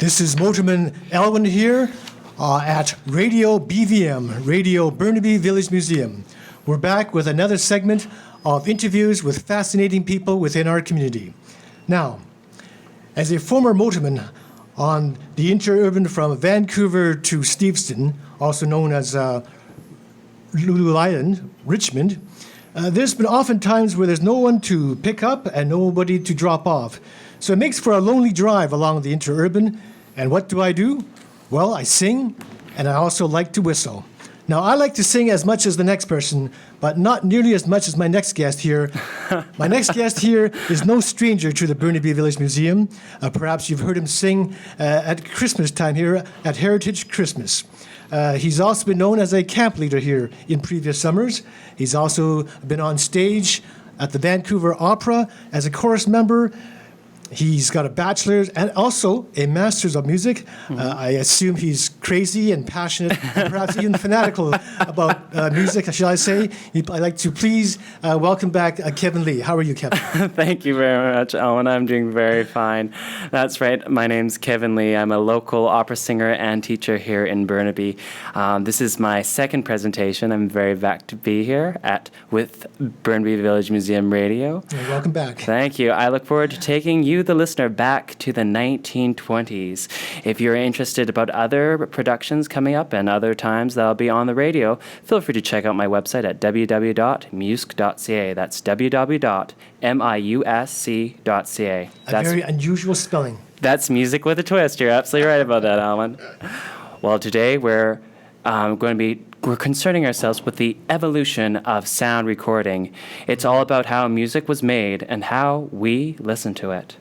This is Motormen Elvin here at Radio BVM, Radio Burnaby Village Museum. We're back with another segment of interviews with fascinating people within our community. Now, as a former motorman on the interurban from Vancouver to Steveston, also known as Lulu Island, Richmond, there's been often times where there's no one to pick up and nobody to drop off. So it makes for a lonely drive along the interurban. And what do? Well, I sing, and I also like to whistle. Now, I like to sing as much as the next person, but not nearly as much as my next guest here. My next guest here is no stranger to the Burnaby Village Museum. Perhaps you've heard him sing at Christmas time here at Heritage Christmas. He's also been known as a camp leader here in previous summers. He's also been on stage at the Vancouver Opera as a chorus member. He's got a bachelor's and also a master's of music. I assume he's crazy and passionate, and perhaps even fanatical about music, shall I say. I'd like to please welcome back Kevin Lee. How are you, Kevin? Thank you very much, Owen. I'm doing very fine. That's right. My name's Kevin Lee. I'm a local opera singer and teacher here in Burnaby. This is my second presentation. I'm very back to be here with Burnaby Village Museum Radio. Welcome back. Thank you. I look forward to taking you, the listener, back to the 1920s. If you're interested about other productions coming up and other times that'll be on the radio, feel free to check out my website at www.musc.ca. That's www.musc.ca. A very unusual spelling. That's music with a twist. You're absolutely right about that, Alan. Well, today we're concerning ourselves with the evolution of sound recording. It's all about how music was made and how we listen to it.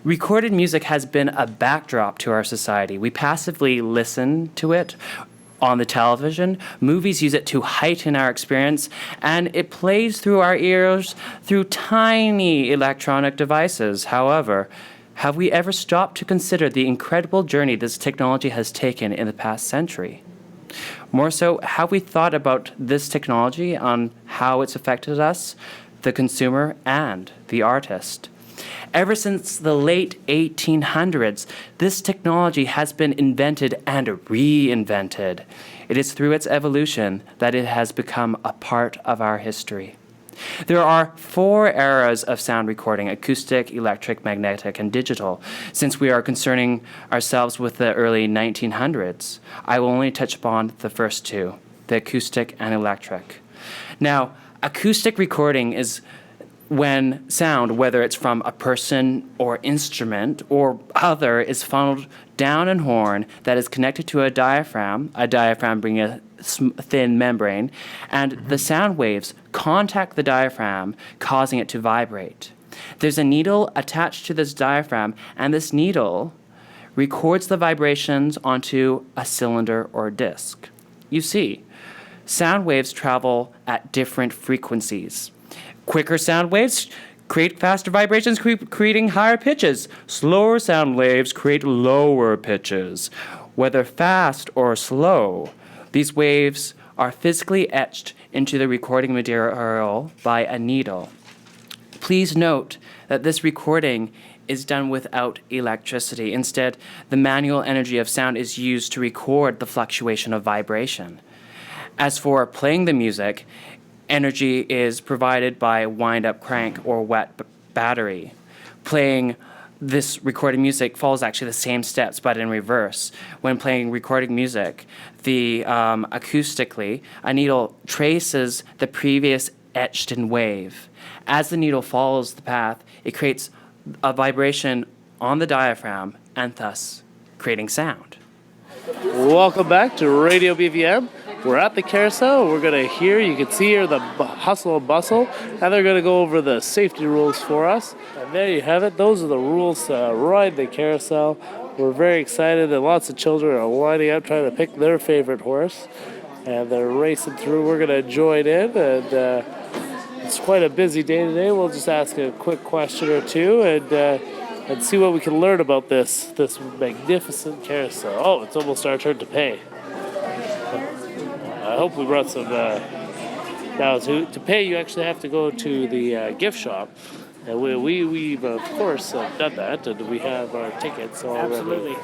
Recorded music has been a backdrop to our society. We passively listen to it on the television. Movies use it to heighten our experience, and it plays through our ears through tiny electronic devices. However, have we ever stopped to consider the incredible journey this technology has taken in the past century? More so, have we thought about this technology on how it's affected us, the consumer, and the artist? Ever since the late 1800s, this technology has been invented and reinvented. It is through its evolution that it has become a part of our history. There are 4 eras of sound recording: acoustic, electric, magnetic, and digital. Since we are concerning ourselves with the early 1900s, I will only touch upon the first 2, the acoustic and electric. Now, acoustic recording is when sound, whether it's from a person or instrument or other, is funneled down a horn that is connected to a diaphragm being a thin membrane, and the sound waves contact the diaphragm, causing it to vibrate. There's a needle attached to this diaphragm, and this needle records the vibrations onto a cylinder or disc. You see, sound waves travel at different frequencies. Quicker sound waves create faster vibrations, creating higher pitches. Slower sound waves create lower pitches. Whether fast or slow, these waves are physically etched into the recording material by a needle. Please note that this recording is done without electricity. Instead, the manual energy of sound is used to record the fluctuation of vibration. As for playing the music, energy is provided by wind-up crank or wet battery. Playing this recorded music follows actually the same steps, but in reverse. When playing recorded music, acoustically, a needle traces the previous etched-in wave. As the needle follows the path, it creates a vibration on the diaphragm and thus creating sound. Welcome back to Radio BVM. We're at the Carousel. We're going to you can see here the hustle and bustle, and they're going to go over the safety rules for us. And there you have it. Those are the rules to ride the Carousel. We're very excited, and lots of children are lining up trying to pick their favorite horse, and they're racing through. We're going to join in, and it's quite a busy day today. We'll just ask a quick question or two and see what we can learn about this magnificent carousel. Oh, it's almost our turn to pay. I hope we brought some. Now, to pay, you actually have to go to the gift shop. And we've of course, done that, and we have our tickets already. Absolutely.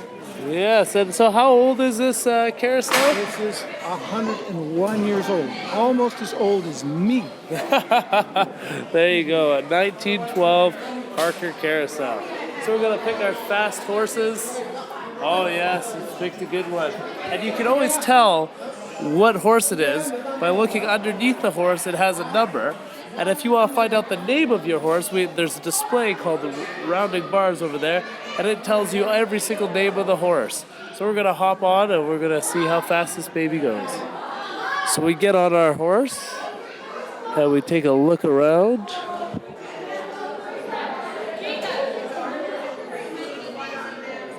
Yes, and so how old is this carousel? This is 101 years old, almost as old as me. There you go, a 1912 Parker Carousel. So we're gonna pick our fast horses. Oh yes, you picked a good one. And you can always tell what horse it is by looking underneath the horse. It has a number. And if you want to find out the name of your horse, there's a display called the rounding bars over there, and it tells you every single name of the horse. So we're gonna hop on and we're gonna see how fast this baby goes. So we get on our horse and we take a look around.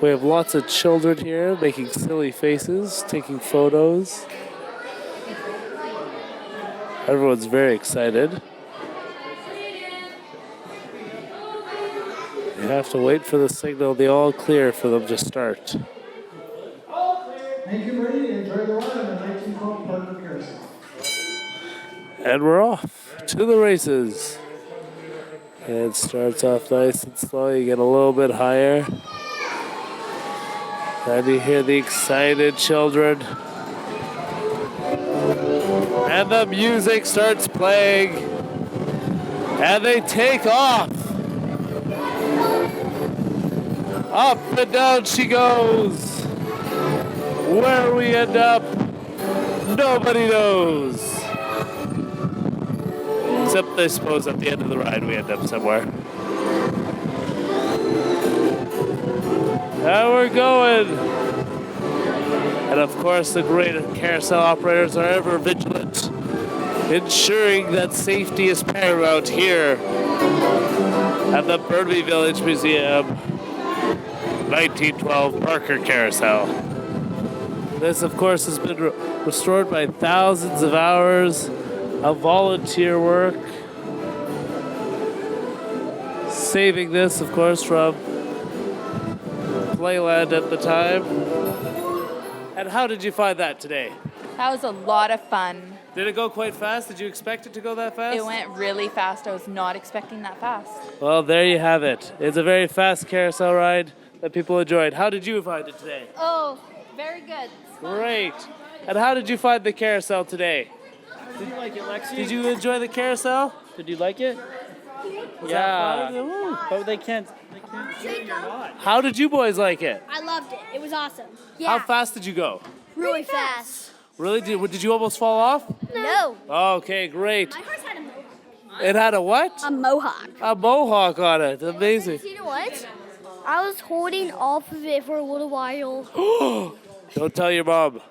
We have lots of children here making silly faces, taking photos. Everyone's very excited. You have to wait for the signal, the all clear for them to start. Thank you, Bernie. Enjoy the ride on the 1912 Parker Carousel. And we're off to the races. And it starts off nice and slow. You get a little bit higher. And you hear the excited children. And the music starts playing. And they take off. Up and down she goes. Where we end up, nobody knows. Except I suppose at the end of the ride we end up somewhere. And we're going. And of course the great carousel operators are ever vigilant, ensuring that safety is paramount here at the Burnaby Village Museum 1912 Parker Carousel. This, of course, has been restored by thousands of hours of volunteer work. Saving this, of course, from Playland at the time. And how did you find that today? That was a lot of fun. Did it go quite fast? Did you expect it to go that fast? It went really fast. I was not expecting that fast. Well, there you have it. It's a very fast carousel ride that people enjoyed. How did you find it today? Oh, very good. Great. And how did you find the carousel today? Did you like it, Lexi? Did you enjoy the carousel? Did you like it? Was Yeah. that fun? Woo. But they can't hear you're not. How did you boys like it? I loved it. It was awesome. How fast did you go? Really fast. Really? Did you almost fall off? No. Okay, great. My horse had a mohawk. It had a what? A mohawk. A mohawk on it. Amazing. You know what? I was holding off of it for a little while. Don't tell your mom.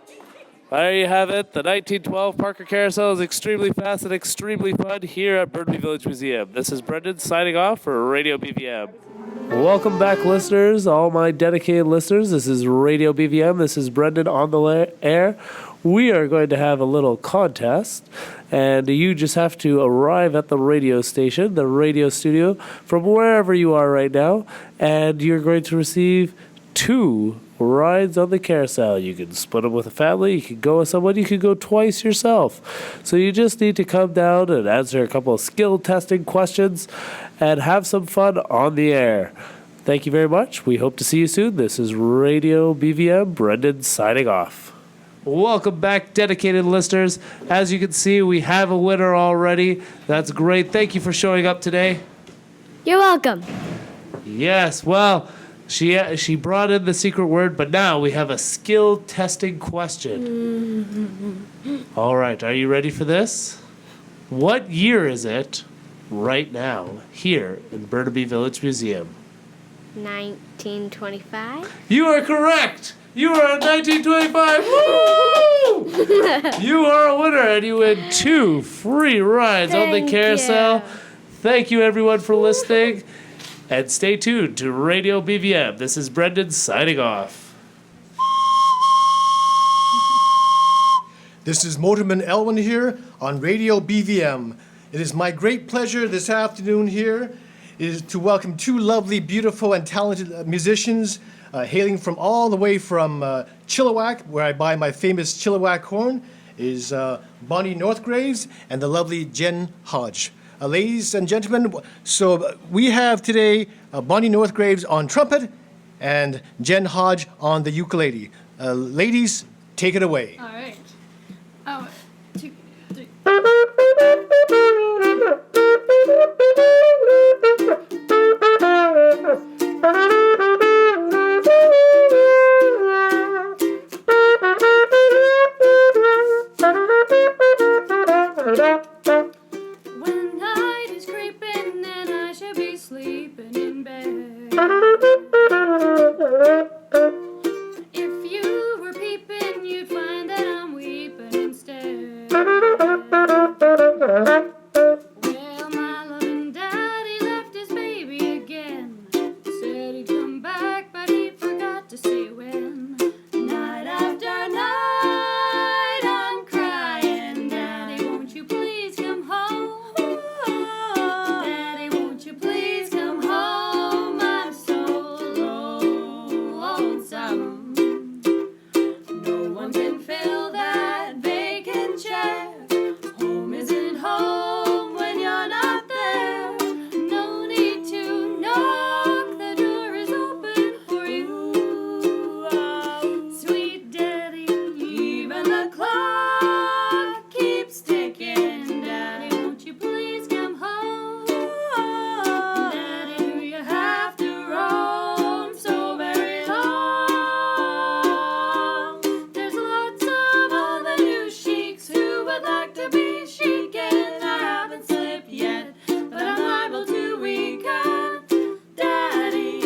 There you have it. The 1912 Parker Carousel is extremely fast and extremely fun here at Burnaby Village Museum. This is Brendan signing off for Radio BVM. Welcome back, listeners, all my dedicated listeners. This is Radio BVM. This is Brendan on the air. We are going to have a little contest, and you just have to arrive at the radio station, the radio studio, from wherever you are right now, and you're going to receive 2 rides on the carousel. You can split them with a family, you can go with someone, you can go twice yourself. So you just need to come down and answer a couple of skill testing questions and have some fun on the air. Thank you very much. We hope to see you soon. This is Radio BVM, Brendan signing off. Welcome back, dedicated listeners. As you can see, we have a winner already. That's great. Thank you for showing up today. You're welcome. Yes, well, she brought in the secret word, but now we have a skill testing question. All right, are you ready for this? What year is it right now here in Burnaby Village Museum? 1925. You are correct. You are in 1925. Woo! You are a winner, and you win 2 free rides on the Thank carousel. you. Thank you, everyone, for listening. And stay tuned to Radio BVM. This is Brendan signing off. This is Motormen Elvin here on Radio BVM. It is my great pleasure this afternoon here is to welcome 2 lovely, beautiful, and talented musicians hailing from all the way from Chilliwack, where I buy my famous Chilliwack horn, is Bonnie Northgraves and the lovely Jen Hodge. Ladies and gentlemen, so we have today Bonnie Northgraves on trumpet and Jen Hodge on the ukulele. Ladies, take it away. All right. Oh, 2, 3. When night is creeping and I should be sleeping in bed. If you were peeping, you'd find that I'm weeping instead. Well, my loving daddy left his baby again. Said he'd come back, but he forgot to say when. Night after night, I'm crying. Daddy, won't you please come home? Daddy, won't you please come home? I'm so lonesome. No one can fill that vacant chair. Home isn't home when you're not there. No need to knock, the door is open for you. Sweet daddy, even the clock keeps ticking. Daddy, won't you please come home? Daddy, do you have to roam so very long? There's lots of other new sheiks who would like to be chic, and I haven't slipped yet, but I'm liable to weaken. Daddy,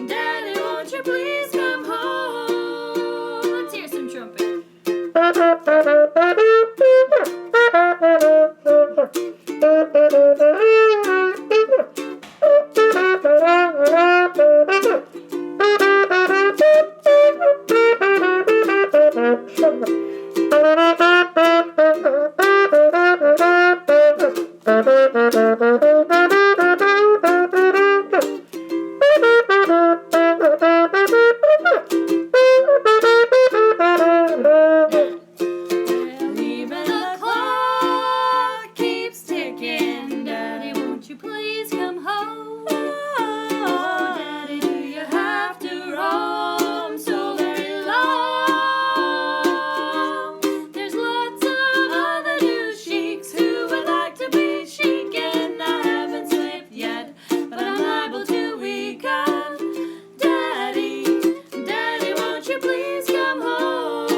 Daddy, won't you please come home? Let's hear some trumpet. Even the clock keeps ticking. Daddy, won't you please come home? Daddy, do you have to roam so very long? There's lots of other new sheiks who would like to be chic, and I haven't slipped yet, but I'm liable to weaken. Daddy, Daddy, won't you please come home?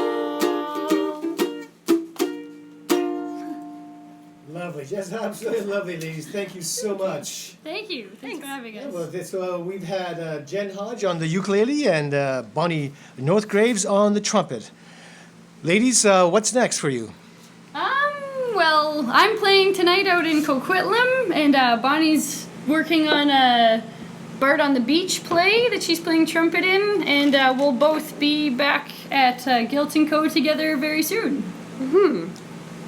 Lovely, just absolutely lovely, ladies. Thank you so much. Thank you. Thanks for having us. Well, we've had Jen Hodge on the ukulele and Bonnie Northgraves on the trumpet. Ladies, what's next for you? Well, I'm playing tonight out in Coquitlam, and Bonnie's working on a Bard on the Beach play that she's playing trumpet in, and we'll both be back at Guilt & Co. together very soon.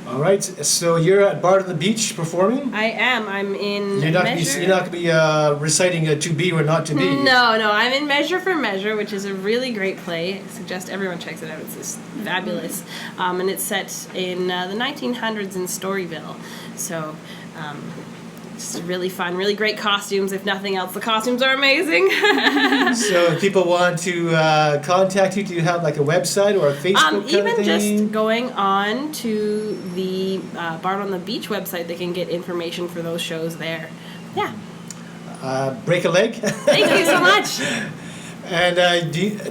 All right, so you're at Bard on the Beach performing? I am. I'm in You're not Measure. going to be reciting a to be or not to be. No, I'm in Measure for Measure, which is a really great play. I suggest everyone checks it out. It's just fabulous. And it's set in the 1900s in Storyville. So it's really fun, really great costumes. If nothing else, the costumes are amazing. So if people want to contact you, do you have like a website or a Facebook kind of Even thing? just going on to the Bard on the Beach website, they can get information for those shows there. Yeah. Break a leg? Thank you so much. And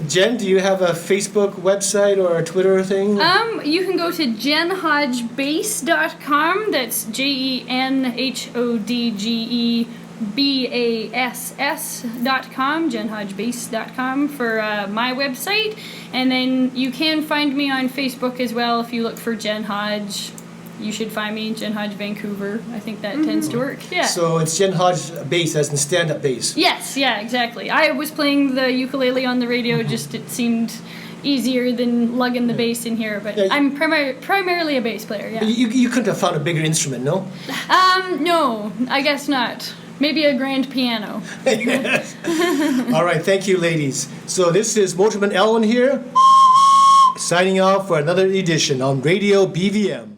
Jen, do you have a Facebook website or a Twitter thing? You can go to jenhodgebass.com. That's JenHodgeBass.com, jenhodgebass.com for my website. And then you can find me on Facebook as well if you look for Jen Hodge. You should find me, Jen Hodge Vancouver. I think that tends to work. Yeah. So it's Jen Hodge bass, as in stand-up bass. Yes, yeah, exactly. I was playing the ukulele on the radio, just it seemed easier than lugging the bass in here, but I'm primarily a bass player, yeah. You couldn't have found a bigger instrument, no? No, I guess not. Maybe a grand piano. All right, thank you, ladies. So this is Motormen Elvin here, signing off for another edition on Radio BVM.